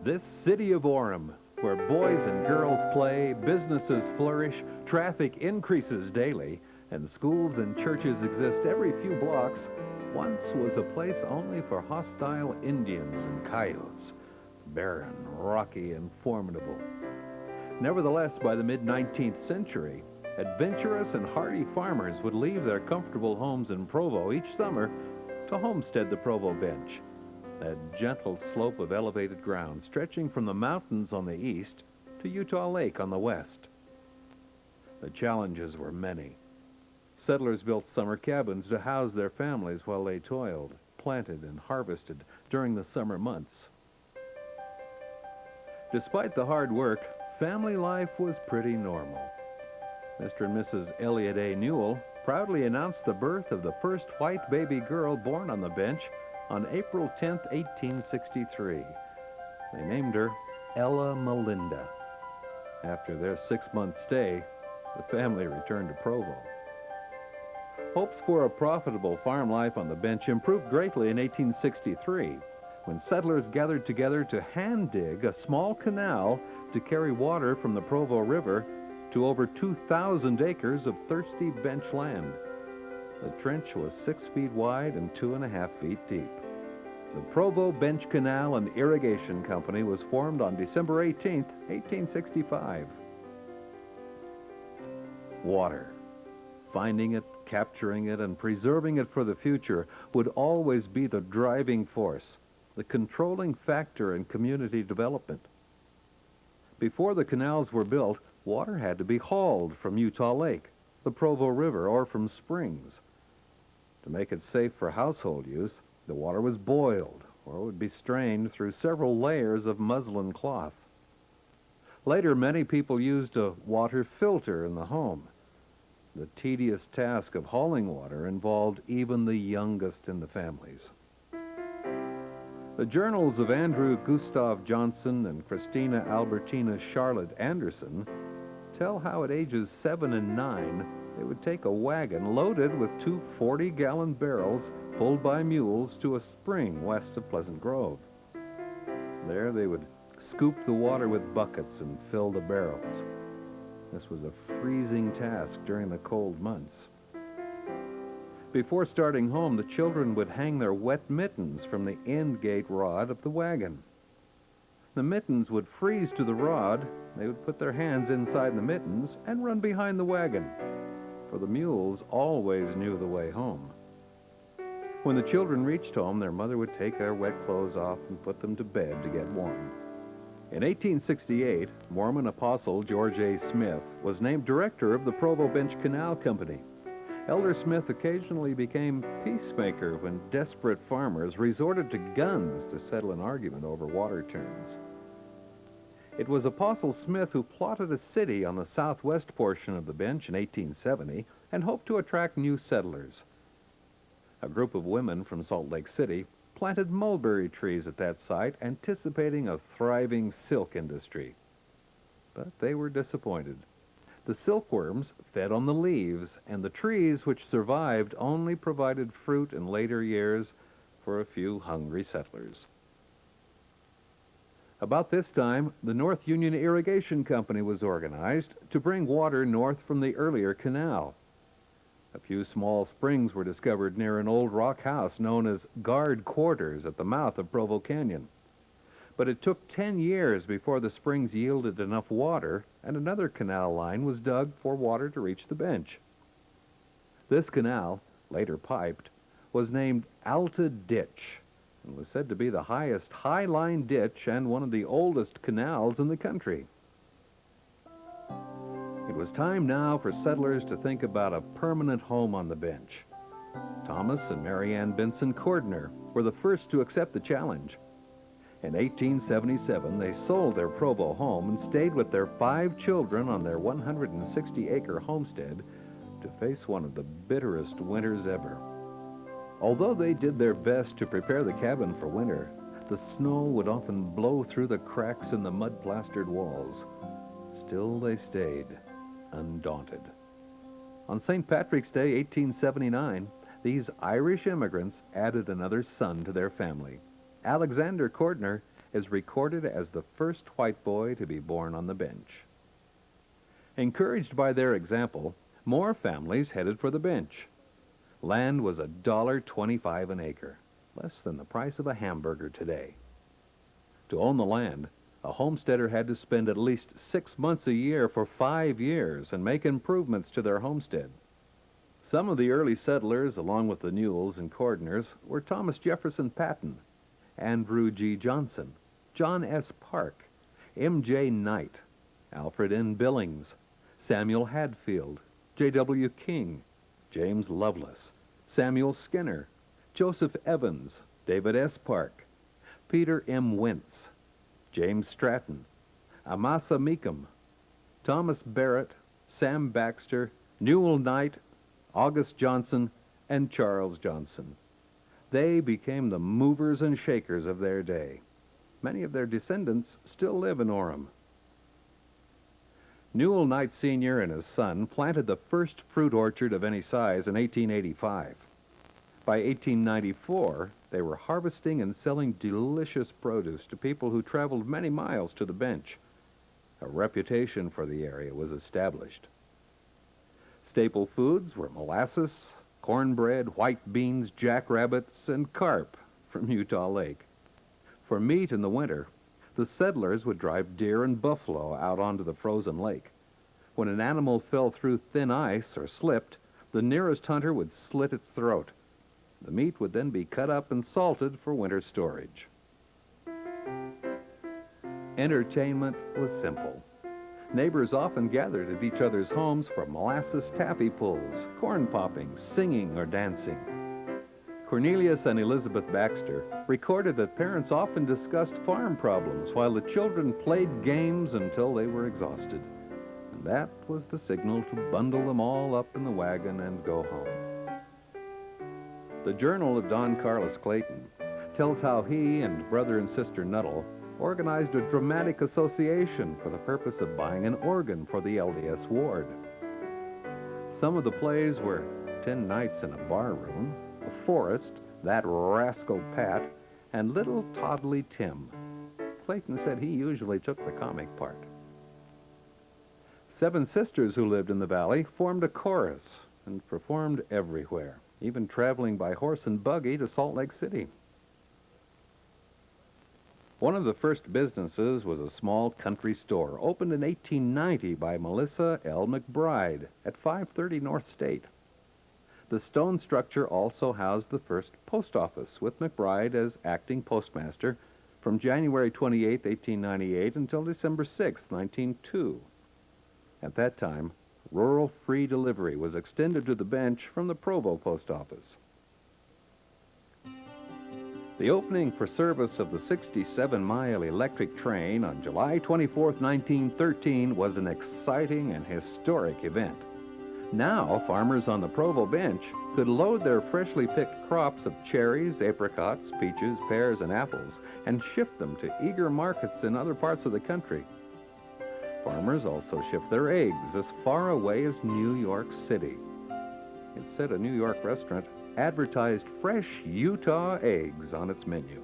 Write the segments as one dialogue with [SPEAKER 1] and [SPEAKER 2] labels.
[SPEAKER 1] This city of Orem, where boys and girls play, businesses flourish, traffic increases daily, and schools and churches exist every few blocks, once was a place only for hostile Indians and coyotes, barren, rocky, and formidable. Nevertheless, by the mid-19th century, adventurous and hardy farmers would leave their comfortable homes in Provo each summer to homestead the Provo Bench, that gentle slope of elevated ground stretching from the mountains on the east to Utah Lake on the west. The challenges were many. Settlers built summer cabins to house their families while they toiled, planted, and harvested during the summer months. Despite the hard work, family life was pretty normal. Mr. and Mrs. Elliott A. Newell proudly announced the birth of the first white baby girl born on the bench on April 10, 1863. They named her Ella Melinda. After their 6-month stay, the family returned to Provo. Hopes for a profitable farm life on the bench improved greatly in 1863, when settlers gathered together to hand-dig a small canal to carry water from the Provo River to over 2,000 acres of thirsty bench land. The trench was 6 feet wide and 2.5 feet deep. The Provo Bench Canal and Irrigation Company was formed on December 18, 1865. Water. Finding it, capturing it, and preserving it for the future would always be the driving force, the controlling factor in community development. Before the canals were built, water had to be hauled from Utah Lake, the Provo River, or from springs. To make it safe for household use, the water was boiled or would be strained through several layers of muslin cloth. Later, many people used a water filter in the home. The tedious task of hauling water involved even the youngest in the families. The journals of Andrew Gustav Johnson and Christina Albertina Charlotte Anderson tell how at ages 7 and 9, they would take a wagon loaded with 2 40-gallon barrels pulled by mules to a spring west of Pleasant Grove. There they would scoop the water with buckets and fill the barrels. This was a freezing task during the cold months. Before starting home, the children would hang their wet mittens from the end gate rod of the wagon. The mittens would freeze to the rod. They would put their hands inside the mittens and run behind the wagon, for the mules always knew the way home. When the children reached home, their mother would take their wet clothes off and put them to bed to get warm. In 1868, Mormon apostle George A. Smith was named director of the Provo Bench Canal Company. Elder Smith occasionally became peacemaker when desperate farmers resorted to guns to settle an argument over water terms. It was Apostle Smith who plotted a city on the southwest portion of the bench in 1870 and hoped to attract new settlers. A group of women from Salt Lake City planted mulberry trees at that site, anticipating a thriving silk industry. But they were disappointed. The silkworms fed on the leaves, and the trees which survived only provided fruit in later years for a few hungry settlers. About this time, the North Union Irrigation Company was organized to bring water north from the earlier canal. A few small springs were discovered near an old rock house known as Guard Quarters at the mouth of Provo Canyon. But it took 10 years before the springs yielded enough water, and another canal line was dug for water to reach the bench. This canal, later piped, was named Alta Ditch and was said to be the highest high-line ditch and one of the oldest canals in the country. It was time now for settlers to think about a permanent home on the bench. Thomas and Mary Ann Benson Cordner were the first to accept the challenge. In 1877, they sold their Provo home and stayed with their 5 children on their 160-acre homestead to face one of the bitterest winters ever. Although they did their best to prepare the cabin for winter, the snow would often blow through the cracks in the mud-plastered walls. Still they stayed, undaunted. On St. Patrick's Day, 1879, these Irish immigrants added another son to their family. Alexander Cordner is recorded as the first white boy to be born on the bench. Encouraged by their example, more families headed for the bench. Land was $1.25 an acre, less than the price of a hamburger today. To own the land, a homesteader had to spend at least 6 months a year for 5 years and make improvements to their homestead. Some of the early settlers, along with the Newells and Cordners, were Thomas Jefferson Patton, Andrew G. Johnson, John S. Park, M.J. Knight, Alfred N. Billings, Samuel Hadfield, J.W. King, James Lovelace, Samuel Skinner, Joseph Evans, David S. Park, Peter M. Wentz, James Stratton, Amasa Meekum, Thomas Barrett, Sam Baxter, Newell Knight, August Johnson, and Charles Johnson. They became the movers and shakers of their day. Many of their descendants still live in Orem. Newell Knight Sr. and his son planted the first fruit orchard of any size in 1885. By 1894, they were harvesting and selling delicious produce to people who traveled many miles to the bench. A reputation for the area was established. Staple foods were molasses, cornbread, white beans, jackrabbits, and carp from Utah Lake. For meat in the winter, the settlers would drive deer and buffalo out onto the frozen lake. When an animal fell through thin ice or slipped, the nearest hunter would slit its throat. The meat would then be cut up and salted for winter storage. Entertainment was simple. Neighbors often gathered at each other's homes for molasses taffy pulls, corn popping, singing, or dancing. Cornelius and Elizabeth Baxter recorded that parents often discussed farm problems while the children played games until they were exhausted. And that was the signal to bundle them all up in the wagon and go home. The Journal of Don Carlos Clayton tells how he and brother and sister Nuttall organized a dramatic association for the purpose of buying an organ for the LDS ward. Some of the plays were 10 Nights in a Barroom, A Forest, That Rascal Pat, and Little Toddly Tim. Clayton said he usually took the comic part. 7 sisters who lived in the valley formed a chorus and performed everywhere, even traveling by horse and buggy to Salt Lake City. One of the first businesses was a small country store, opened in 1890 by Melissa L. McBride at 530 North State. The stone structure also housed the first post office, with McBride as acting postmaster from January 28, 1898 until December 6, 1902. At that time, rural free delivery was extended to the bench from the Provo post office. The opening for service of the 67-mile electric train on July 24, 1913 was an exciting and historic event. Now, farmers on the Provo Bench could load their freshly picked crops of cherries, apricots, peaches, pears, and apples and ship them to eager markets in other parts of the country. Farmers also shipped their eggs as far away as New York City. It said a New York restaurant advertised fresh Utah eggs on its menu.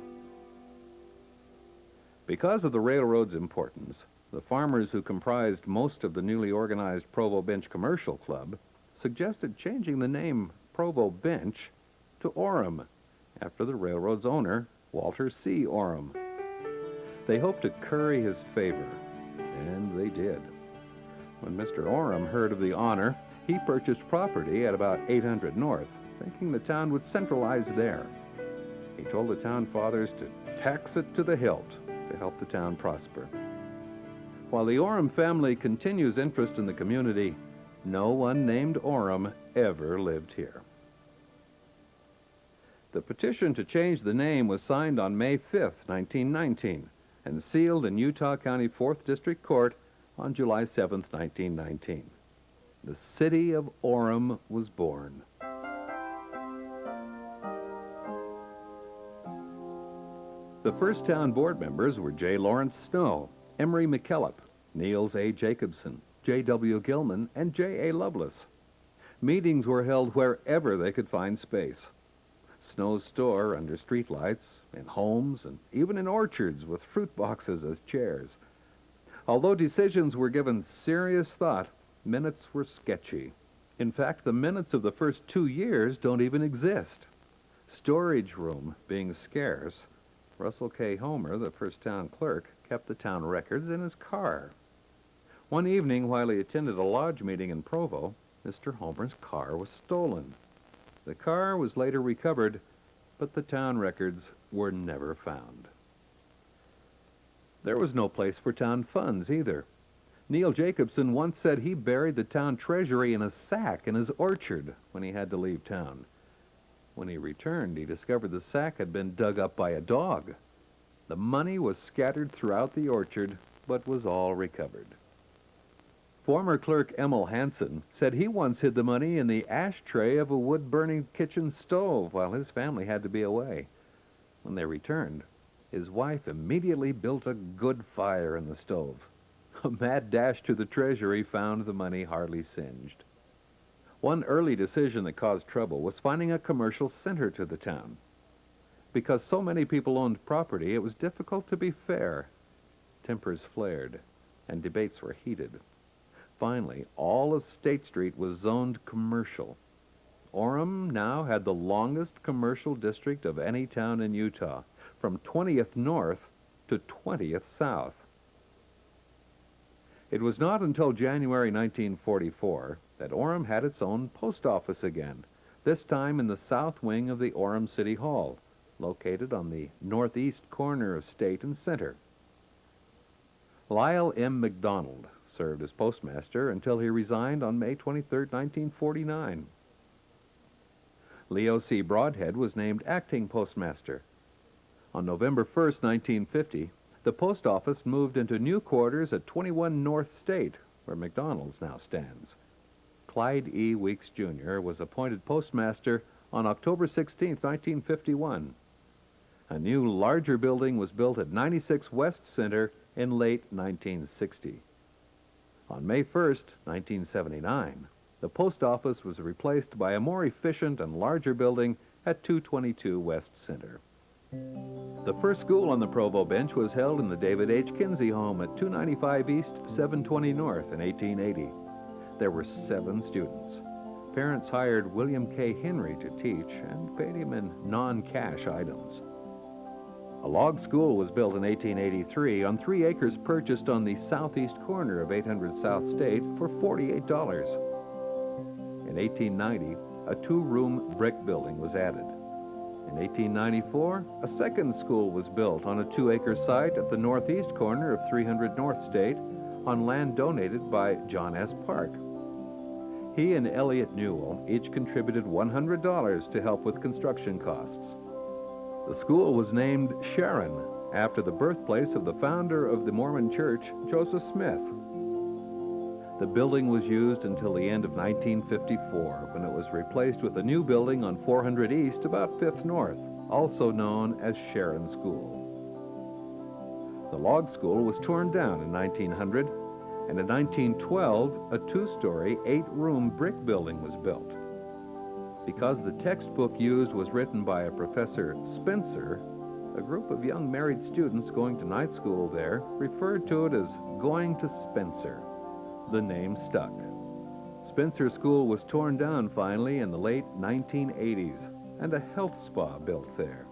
[SPEAKER 1] Because of the railroad's importance, the farmers who comprised most of the newly organized Provo Bench Commercial Club suggested changing the name Provo Bench to Orem, after the railroad's owner, Walter C. Orem. They hoped to curry his favor, and they did. When Mr. Orem heard of the honor, he purchased property at about 800 North, thinking the town would centralize there. He told the town fathers to tax it to the hilt to help the town prosper. While the Orem family continues interest in the community, no one named Orem ever lived here. The petition to change the name was signed on May 5, 1919, and sealed in Utah County 4th District Court on July 7, 1919. The city of Orem was born. The first town board members were J. Lawrence Snow, Emery McKellop, Niels A. Jacobson, J. W. Gilman, and J. A. Lovelace. Meetings were held wherever they could find space. Snow's store under streetlights, in homes, and even in orchards with fruit boxes as chairs. Although decisions were given serious thought, minutes were sketchy. In fact, the minutes of the first 2 years don't even exist. Storage room being scarce, Russell K. Homer, the first town clerk, kept the town records in his car. One evening, while he attended a lodge meeting in Provo, Mr. Homer's car was stolen. The car was later recovered, but the town records were never found. There was no place for town funds either. Neil Jacobson once said he buried the town treasury in a sack in his orchard when he had to leave town. When he returned, he discovered the sack had been dug up by a dog. The money was scattered throughout the orchard, but was all recovered. Former clerk Emil Hansen said he once hid the money in the ashtray of a wood-burning kitchen stove while his family had to be away. When they returned, his wife immediately built a good fire in the stove. A mad dash to the treasury found the money hardly singed. One early decision that caused trouble was finding a commercial center to the town. Because so many people owned property, it was difficult to be fair. Tempers flared, and debates were heated. Finally, all of State Street was zoned commercial. Orem now had the longest commercial district of any town in Utah, from 20th north to 20th south. It was not until January 1944 that Orem had its own post office again, this time in the south wing of the Orem City Hall, located on the northeast corner of State and Center. Lyle M. McDonald served as postmaster until he resigned on May 23, 1949. Leo C. Broadhead was named acting postmaster. On November 1, 1950, the post office moved into new quarters at 21 North State, where McDonald's now stands. Clyde E. Weeks, Jr. was appointed postmaster on October 16, 1951. A new, larger building was built at 96 West Center in late 1960. On May 1, 1979, the post office was replaced by a more efficient and larger building at 222 West Center. The first school on the Provo Bench was held in the David H. Kinsey home at 295 East, 720 North in 1880. There were 7 students. Parents hired William K. Henry to teach and paid him in non-cash items. A log school was built in 1883 on 3 acres purchased on the southeast corner of 800 South State for $48. In 1890, a 2-room brick building was added. In 1894, a second school was built on a 2-acre site at the northeast corner of 300 North State on land donated by John S. Park. He and Elliot Newell each contributed $100 to help with construction costs. The school was named Sharon after the birthplace of the founder of the Mormon Church, Joseph Smith. The building was used until the end of 1954, when it was replaced with a new building on 400 East, about 5th North, also known as Sharon School. The log school was torn down in 1900, and in 1912, a 2-story, 8-room brick building was built. Because the textbook used was written by a Professor Spencer, a group of young married students going to night school there referred to it as going to Spencer. The name stuck. Spencer School was torn down finally in the late 1980s, and a health spa built there.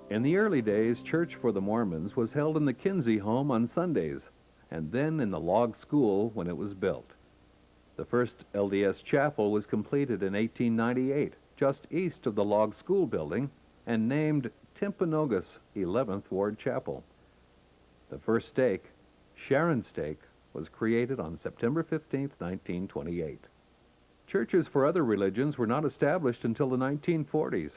[SPEAKER 1] In the early days, church for the Mormons was held in the Kinsey home on Sundays, and then in the log school when it was built. The first LDS chapel was completed in 1898, just east of the log school building, and named Timpanogos 11th Ward Chapel. The first stake, Sharon Stake, was created on September 15, 1928. Churches for other religions were not established until the 1940s,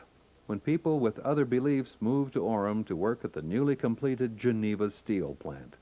[SPEAKER 1] when people with other beliefs moved to Orem to work at the newly completed Geneva steel plant.